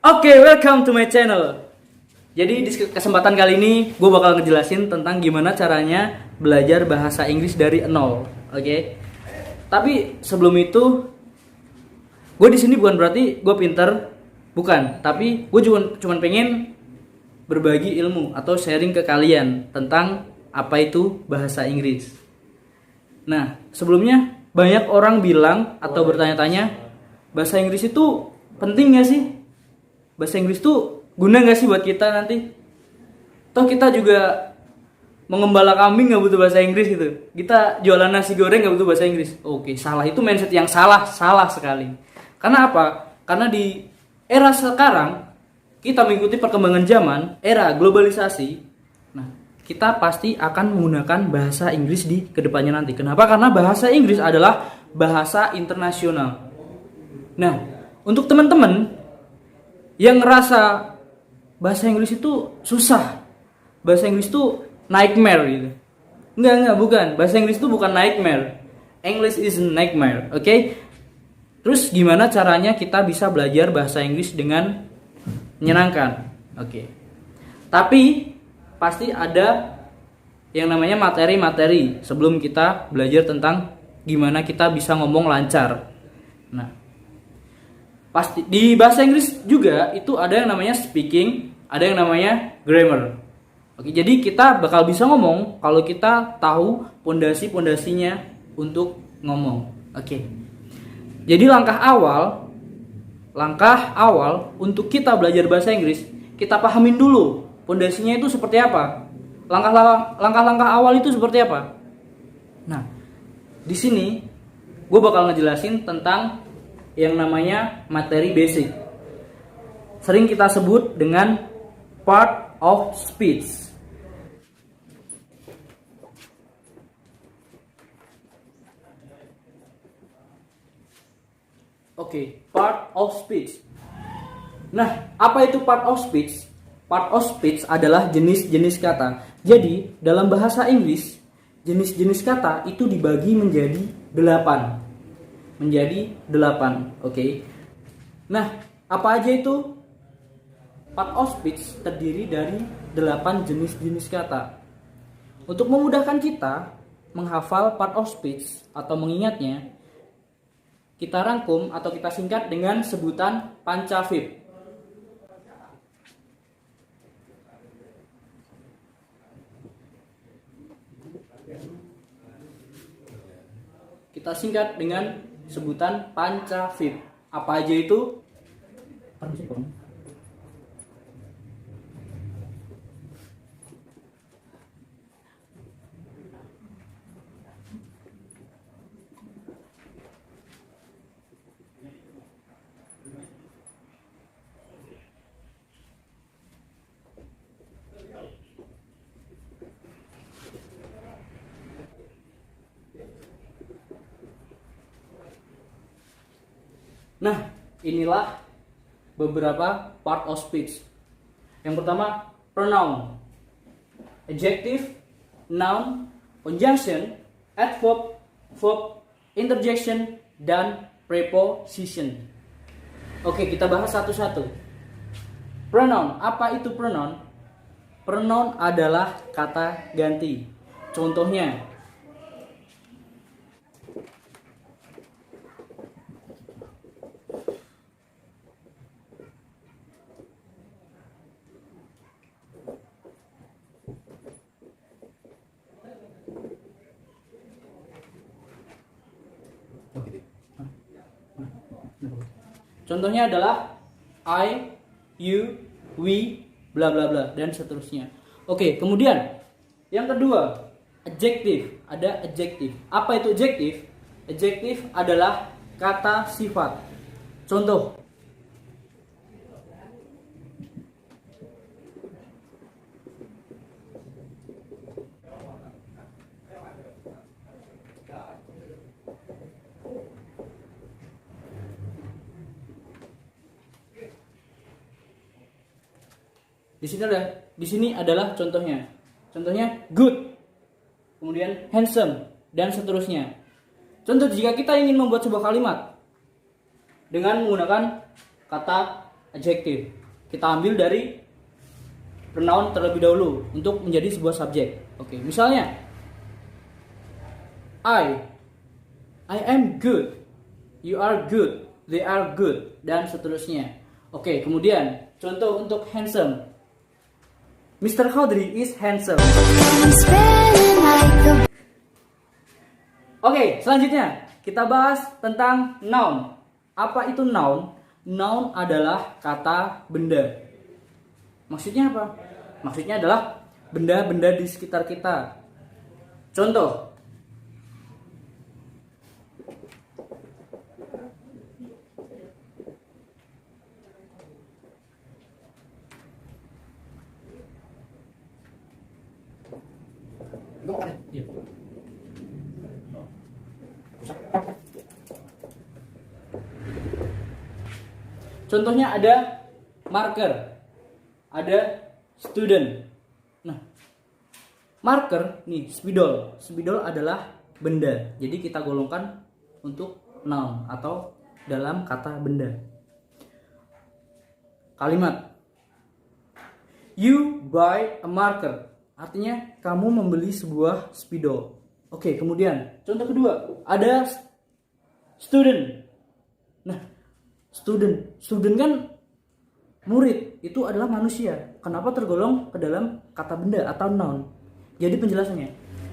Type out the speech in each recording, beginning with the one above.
Oke, welcome to my channel. Jadi di kesempatan kali ini gue bakal ngejelasin tentang gimana caranya belajar bahasa Inggris dari nol. Oke. Tapi sebelum itu, gue di sini bukan berarti gue pinter, bukan. Tapi gue cuma pengen berbagi ilmu atau sharing ke kalian tentang apa itu bahasa Inggris. Nah, sebelumnya banyak orang bilang atau bertanya-tanya, bahasa Inggris itu penting gak sih? Bahasa Inggris tuh guna gak sih buat kita nanti? Toh kita juga mengembala kambing gak butuh bahasa Inggris gitu. Kita jualan nasi goreng gak butuh bahasa Inggris. Oke, salah. Itu mindset yang salah sekali. Karena apa? Karena di era sekarang kita mengikuti perkembangan zaman, era globalisasi. Nah, kita pasti akan menggunakan bahasa Inggris di kedepannya nanti. Kenapa? Karena bahasa Inggris adalah bahasa internasional. Nah, untuk teman-teman yang ngerasa bahasa Inggris itu susah, bahasa Inggris itu nightmare gitu. Enggak, bukan. Bahasa Inggris itu bukan nightmare. English is nightmare, oke? Terus gimana caranya kita bisa belajar bahasa Inggris dengan menyenangkan? Oke. Tapi pasti ada yang namanya materi-materi sebelum kita belajar tentang gimana kita bisa ngomong lancar. Nah, pasti di bahasa Inggris juga itu ada yang namanya speaking, ada yang namanya grammar. Oke, jadi kita bakal bisa ngomong kalau kita tahu pondasi-pondasinya untuk ngomong. Oke. Jadi langkah awal untuk kita belajar bahasa Inggris, kita pahamin dulu pondasinya itu seperti apa. Langkah-langkah awal itu seperti apa? Nah, di sini gue bakal ngejelasin tentang yang namanya materi basic. Sering kita sebut dengan part of speech. Oke, part of speech. Nah, apa itu part of speech? Part of speech adalah jenis-jenis kata. Jadi, dalam bahasa Inggris, jenis-jenis kata itu dibagi menjadi 8. Oke. Nah, apa aja itu? Part of speech terdiri dari 8 jenis-jenis kata. Untuk memudahkan kita menghafal part of speech atau mengingatnya, kita rangkum atau kita singkat dengan sebutan Pancavip. Kita singkat dengan sebutan Pancavip. Apa aja itu? Nah, inilah beberapa part of speech. Yang pertama, pronoun, adjective, noun, conjunction, adverb, verb, interjection, dan preposition. Oke, kita bahas satu-satu. Pronoun, apa itu pronoun? Pronoun adalah kata ganti. Contohnya, contohnya adalah I, you, we, bla bla bla, dan seterusnya. Oke, kemudian yang kedua, adjective. Ada adjective. Apa itu adjective? Adjective adalah kata sifat. Contoh, di sini adalah contohnya. Contohnya good, kemudian handsome, dan seterusnya. Contoh, jika kita ingin membuat sebuah kalimat dengan menggunakan kata adjective. Kita ambil dari pronoun terlebih dahulu untuk menjadi sebuah subjek. Oke, misalnya I am good, you are good, they are good, dan seterusnya. Oke, kemudian contoh untuk handsome. Mr. Khodri is handsome. Oke, selanjutnya kita bahas tentang noun. Apa itu noun? Noun adalah kata benda. Maksudnya apa? Maksudnya adalah benda-benda di sekitar kita. Contoh, contohnya ada marker, ada student. Nah, marker nih, spidol. Spidol adalah benda. Jadi kita golongkan untuk noun atau dalam kata benda. Kalimat you buy a marker, artinya kamu membeli sebuah spidol. Oke, kemudian contoh kedua ada student. Nah, student kan murid, itu adalah manusia. Kenapa tergolong ke dalam kata benda atau noun? Jadi penjelasannya,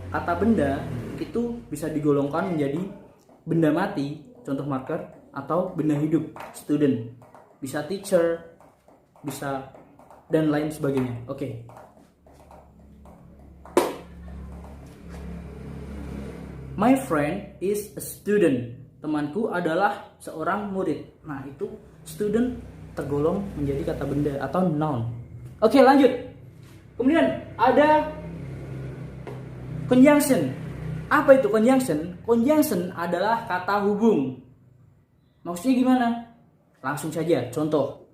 kata benda itu bisa digolongkan menjadi benda mati, contoh marker, atau benda hidup, student. Bisa teacher, bisa dan lain sebagainya. Oke. My friend is a student. Temanku adalah seorang murid. Nah, itu student tergolong menjadi kata benda atau noun. Oke, lanjut. Kemudian ada conjunction. Apa itu conjunction? Conjunction adalah kata hubung. Maksudnya gimana? Langsung saja, contoh.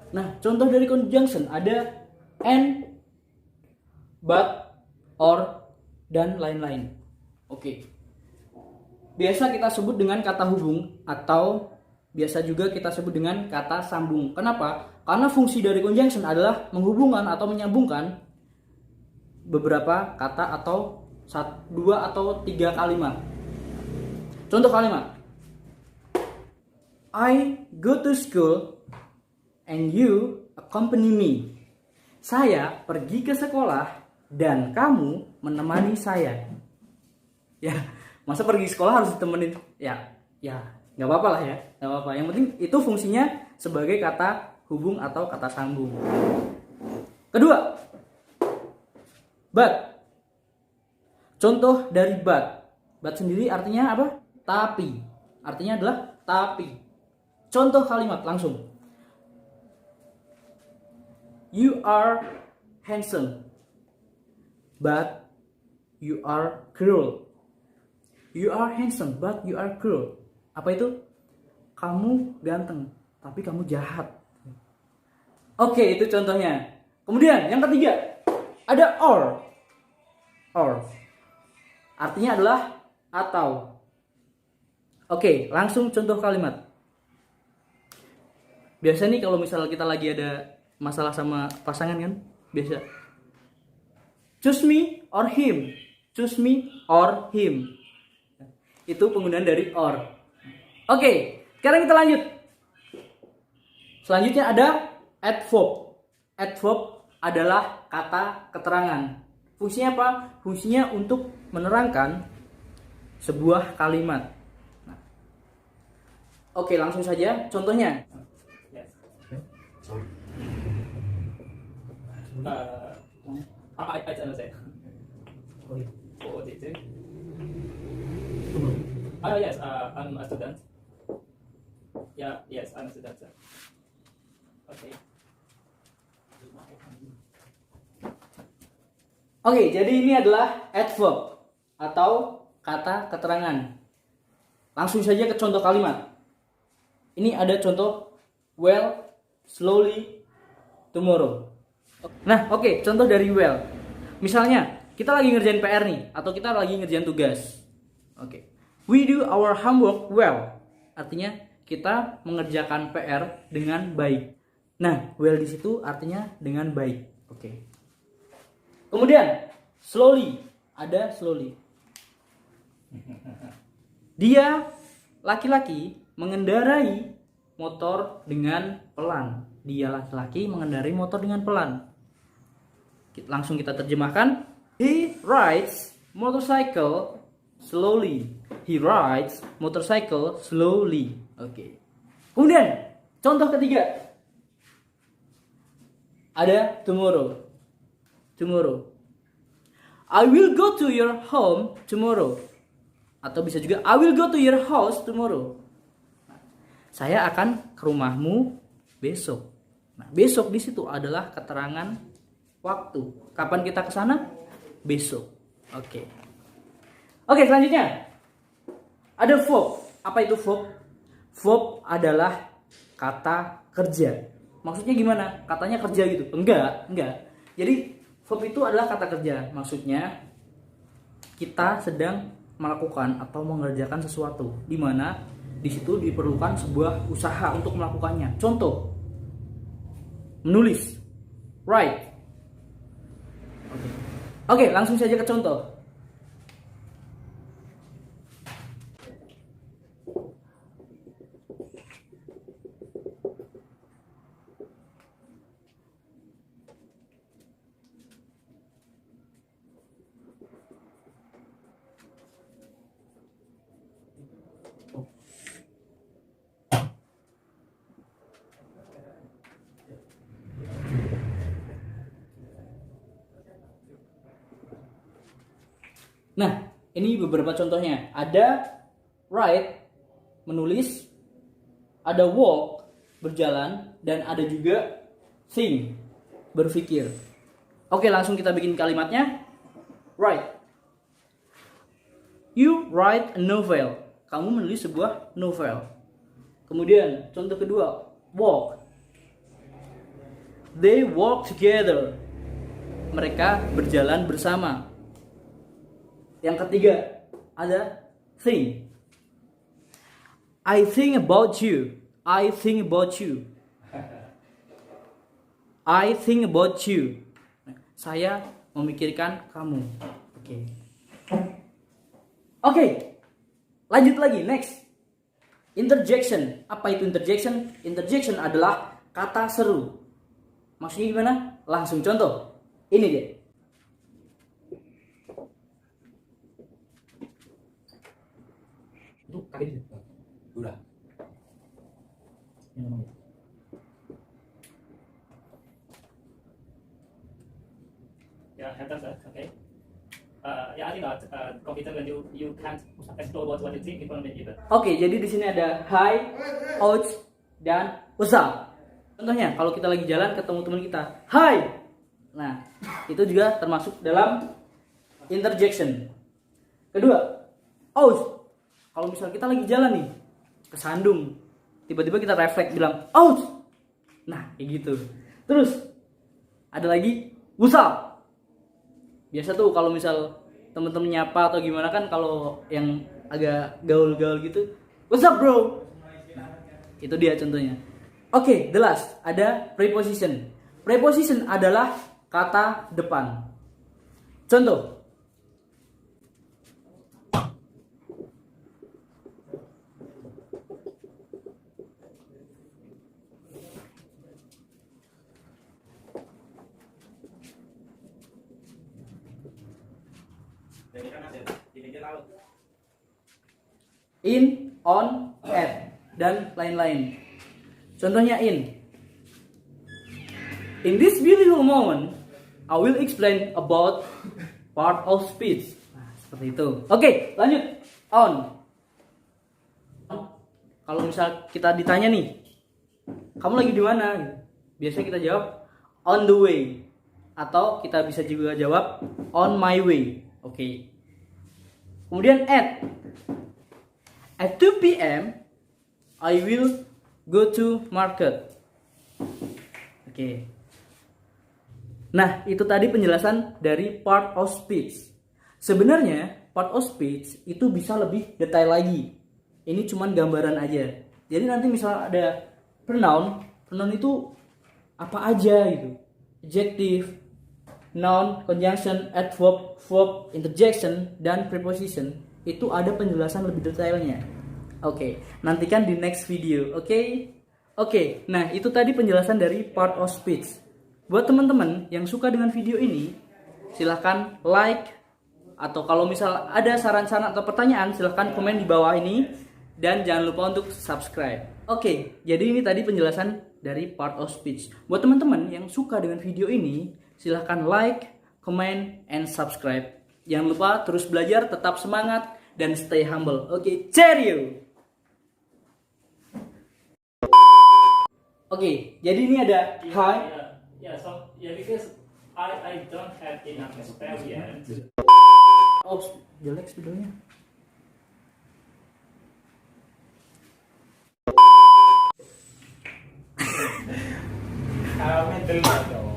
Nah, contoh dari conjunction ada and, but, or, dan lain-lain. Oke. Biasa kita sebut dengan kata hubung atau biasa juga kita sebut dengan kata sambung. Kenapa? Karena fungsi dari conjunction adalah menghubungkan atau menyambungkan beberapa kata atau dua atau tiga kalimat. Contoh kalimat. I go to school and you accompany me. Saya pergi ke sekolah dan kamu menemani saya. Ya, masa pergi sekolah harus ditemenin? Ya, nggak apa-apa lah ya, nggak apa-apa. Yang penting itu fungsinya sebagai kata hubung atau kata sambung. Kedua, but. Contoh dari but. But sendiri artinya apa? Tapi. Artinya adalah tapi. Contoh kalimat langsung. You are handsome, but you are cruel. You are handsome, but you are cruel. Apa itu? Kamu ganteng, tapi kamu jahat. Oke, itu contohnya. Kemudian yang ketiga, ada or. Or. Artinya adalah atau. Oke, langsung contoh kalimat. Biasa nih kalau misalnya kita lagi ada masalah sama pasangan kan, biasa choose me or him, choose me or him. Itu penggunaan dari or. Oke, sekarang kita lanjut. Selanjutnya ada adverb. Adverb adalah kata keterangan. Fungsinya apa? Fungsinya untuk menerangkan sebuah kalimat. Oke, langsung saja contohnya. I understand. Oh, did you? Yes, I'm a student. Yeah, yes, I'm a student. Okay. Oke, jadi ini adalah adverb atau kata keterangan. Langsung saja ke contoh kalimat. Ini ada contoh well, slowly, tomorrow. Nah, oke, contoh dari well. Misalnya, kita lagi ngerjain PR nih, atau kita lagi ngerjain tugas. Oke. We do our homework well. Artinya, kita mengerjakan PR dengan baik. Nah, well di situ artinya dengan baik. Oke. Kemudian, slowly. Ada slowly. Dia laki-laki mengendarai motor dengan pelan. Dia laki-laki mengendarai motor dengan pelan. Langsung kita terjemahkan. He rides motorcycle slowly. He rides motorcycle slowly. Oke. Kemudian contoh ketiga. Ada tomorrow. Tomorrow. I will go to your home tomorrow. Atau bisa juga I will go to your house tomorrow. Saya akan ke rumahmu besok. Nah, besok di situ adalah keterangan waktu. Kapan kita ke sana? Besok. Oke. Oke, selanjutnya. Ada verb. Apa itu verb? Verb adalah kata kerja. Maksudnya gimana? Katanya kerja gitu? Enggak. Jadi verb itu adalah kata kerja. Maksudnya kita sedang melakukan atau mengerjakan sesuatu, di mana di situ diperlukan sebuah usaha untuk melakukannya. Contoh, menulis, write. Oke, langsung saja ke contoh. Nah, ini beberapa contohnya. Ada write, menulis, ada walk, berjalan, dan ada juga think, berpikir. Oke, langsung kita bikin kalimatnya. Write. You write a novel. Kamu menulis sebuah novel. Kemudian, contoh kedua, walk. They walk together. Mereka berjalan bersama. Yang ketiga, ada think. I think about you. I think about you. I think about you. Saya memikirkan kamu. Oke. Lanjut lagi, next. Interjection. Apa itu interjection? Interjection adalah kata seru. Maksudnya gimana? Langsung contoh. Ini dia. Itu kali udah. Yeah, that's okay. Yeah, I think that computer when you can't explore what you think, it won't make it. Oke, jadi di sini ada hi, ouch, dan what's up. Contohnya, kalau kita lagi jalan ketemu teman kita, hi. Nah, itu juga termasuk dalam interjection. Kedua, ouch. Kalau misal kita lagi jalan nih, kesandung, tiba-tiba kita refleks bilang, ouch. Nah, kayak gitu. Terus, ada lagi, what's up. Biasa tuh kalau misal temen-temen nyapa atau gimana kan, kalau yang agak gaul-gaul gitu, what's up bro. Nah, itu dia contohnya. Oke, the last, ada preposition. Preposition adalah kata depan. Contoh, in, on, at, dan lain-lain. Contohnya in this beautiful moment, I will explain about part of speech. Nah, seperti itu. Oke, lanjut. On. Kalau misal kita ditanya nih, kamu lagi di mana? Biasanya kita jawab on the way. Atau kita bisa juga jawab on my way. Oke. Kemudian at. At 2 p.m. I will go to market. Oke. Nah, itu tadi penjelasan dari part of speech. Sebenarnya part of speech itu bisa lebih detail lagi. Ini cuman gambaran aja. Jadi nanti misal ada pronoun itu apa aja gitu. Adjective, noun, conjunction, adverb, verb, interjection, dan preposition. Itu ada penjelasan lebih detailnya. Oke, nantikan di next video. Oke, nah itu tadi penjelasan dari part of speech. Buat teman-teman yang suka dengan video ini, silahkan like, atau kalau misal ada saran-saran atau pertanyaan, silahkan komen di bawah ini. Dan jangan lupa untuk subscribe. Oke, jadi ini tadi penjelasan dari part of speech. Buat teman-teman yang suka dengan video ini, silahkan like, comment, and subscribe. Jangan lupa terus belajar, tetap semangat, dan stay humble. Oke, cheerio! Oke, jadi ini ada hi. Because I don't have enough spell yet. Oh, jelek spidolnya. Kami terlibat dong.